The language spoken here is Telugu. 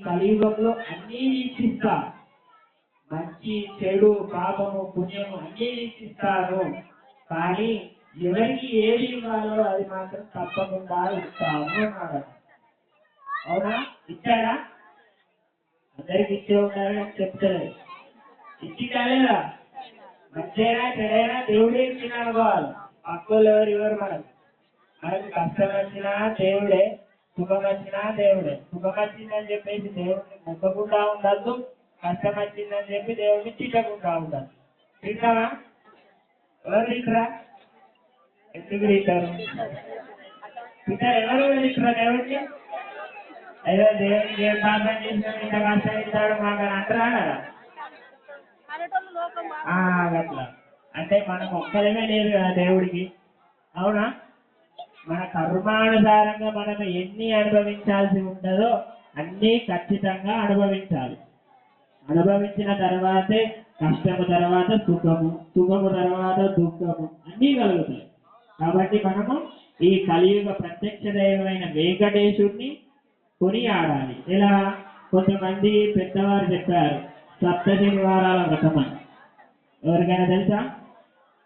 కలియుగంలో అన్నీ వీక్షిస్తా, మంచి చెడు పాపము పుణ్యము అన్నీ వీక్షిస్తాను, కానీ ఎవరికి ఏది ఇవ్వాలో అది మాత్రం తప్పకుండా ఇస్తాను అన్నాడు. అవునా? ఇచ్చాడా? అందరికి ఇచ్చే ఉన్నారని చెప్తారు. ఇచ్చి కాలేదా? మంచిగా చెడైనా దేవుడే ఇచ్చిన అనుకోవాలి. పక్కలు ఎవరు మనకు కష్టం వచ్చినా దేవుడే, సుఖం వచ్చినా దేవుడే. సుఖం వచ్చిందని చెప్పేసి దేవుడిని మొక్కకుండా ఉండద్దు, కష్టం వచ్చిందని చెప్పి దేవుడిని తిట్టకుండా ఉండదు. తింటావా? ఎవరు తింటారా? ఎందుకు తింటారు? తింటారు ఎవరు తింటారా దేవుడిని? అయ్యో దేవుడికి ఏం పాపం చేసినా ఇంత కష్టం ఇస్తాడు మాకు అంటారా కదా? అట్లా అంటే మనం ఒక్కలమే లేదు కదా దేవుడికి. అవునా? మన కర్మానుసారంగా మనం ఎన్ని అనుభవించాల్సి ఉంటుందో అన్నీ ఖచ్చితంగా అనుభవించాలి. అనుభవించిన తర్వాతే కష్టము తర్వాత సుఖము, సుఖము తర్వాత దుఃఖము అన్నీ కలుగుతాయి. కాబట్టి మనము ఈ కలియుగ ప్రత్యక్ష దైవమైన వెంకటేశుడిని కొనియాడాలి. ఇలా కొంతమంది పెద్దవారు చెప్పారు, సప్త శనివారాల వ్రతం అని. ఎవరికైనా తెలుసా?